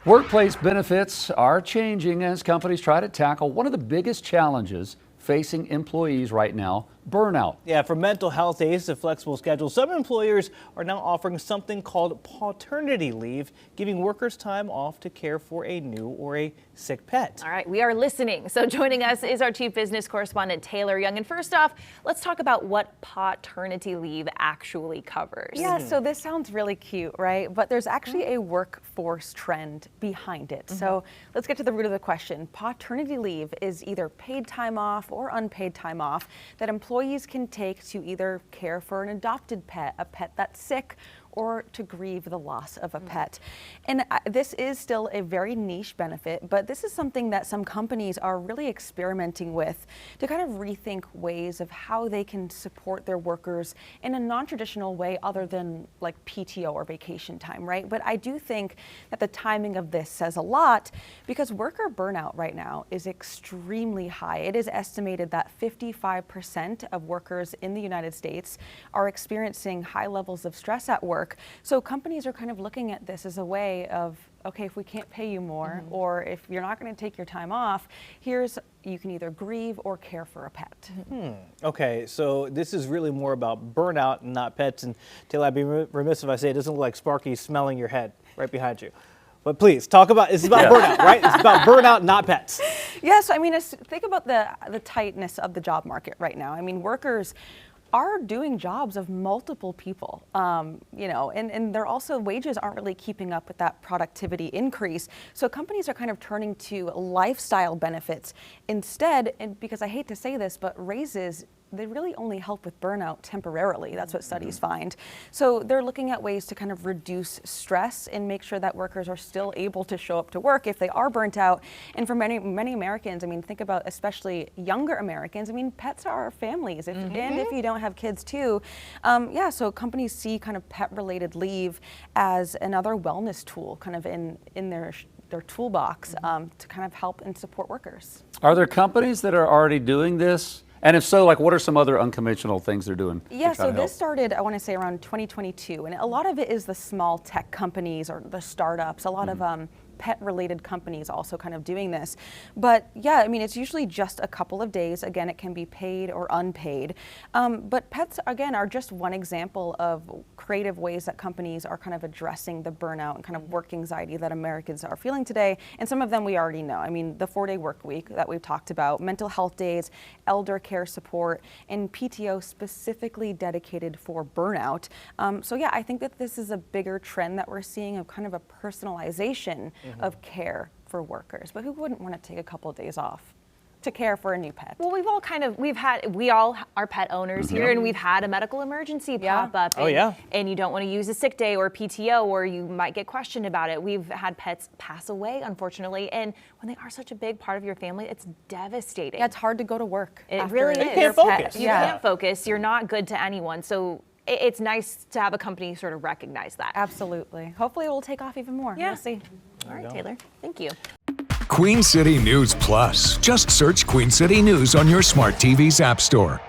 Workplace benefits are changing as companies try to tackle one of the biggest challenges facing employees right now, burnout. Yeah, for mental health days to flexible schedules, some employers are now offering something called pawternity leave, giving workers time off to care for a new or a sick pet. All right, we are listening. So joining us is our chief business correspondent, Taylor Young. And first off, let's talk about what pawternity leave actually covers. Yeah, so this sounds really cute, right? But there's actually a workforce trend behind it. So let's get to the root of the question. Pawternity leave is either paid time off or unpaid time off that employees can take to either care for an adopted pet, a pet that's sick, or to grieve the loss of a pet. And this is still a very niche benefit, but this is something that some companies are really experimenting with to kind of rethink ways of how they can support their workers in a non-traditional way other than like PTO or vacation time, right? But I do think that the timing of this says a lot because worker burnout right now is extremely high. It is estimated that 55% of workers in the United States are experiencing high levels of stress at work. So companies are kind of looking at this as a way of, okay, if we can't pay you more, or if you're not going to take your time off, you can either grieve or care for a pet. Okay, so this is really more about burnout and not pets. And Taylor, I'd be remiss if I say it doesn't look like Sparky smelling your head right behind you. But please, talk about, it's about burnout, right? It's about burnout, not pets. Yes, I mean, think about the tightness of the job market right now. I mean, workers are doing jobs of multiple people, and they're also, wages aren't really keeping up with that productivity increase. So companies are kind of turning to lifestyle benefits instead, and because I hate to say this, but raises, they really only help with burnout temporarily. That's what studies find. So they're looking at ways to kind of reduce stress and make sure that workers are still able to show up to work if they are burnt out. And for many Americans, I mean, think about especially younger Americans. I mean, pets are our families, and if you don't have kids too. So companies see kind of pet-related leave as another wellness tool, kind of in their toolbox to kind of help and support workers. Are there companies that are already doing this? And if so, like, what are some other unconventional things they're doing? Yeah, so this started, I want to say, around 2022, and a lot of it is the small tech companies or the startups. A lot of pet-related companies also kind of doing this. But yeah, I mean, it's usually just a couple of days. Again, it can be paid or unpaid. But pets, again, are just one example of creative ways that companies are kind of addressing the burnout and kind of work anxiety that Americans are feeling today. And some of them we already know. I mean, the 4-day work week that we've talked about, mental health days, elder care support, and PTO specifically dedicated for burnout. So yeah, I think that this is a bigger trend that we're seeing of kind of a personalization of care for workers. But who wouldn't want to take a couple of days off to care for a new pet? Well, we all are pet owners here, and we've had a medical emergency pop up. And you don't want to use a sick day or PTO, or you might get questioned about it. We've had pets pass away, unfortunately, and when they are such a big part of your family, it's devastating. Yeah, it's hard to go to work. It really is. You can't focus. You can't focus. You're not good to anyone. So it's nice to have a company sort of recognize that. Absolutely. Hopefully it will take off even more. Yeah. We'll see. All right, Taylor. Thank you. Queen City News Plus. Just search Queen City News on your smart TV's app store.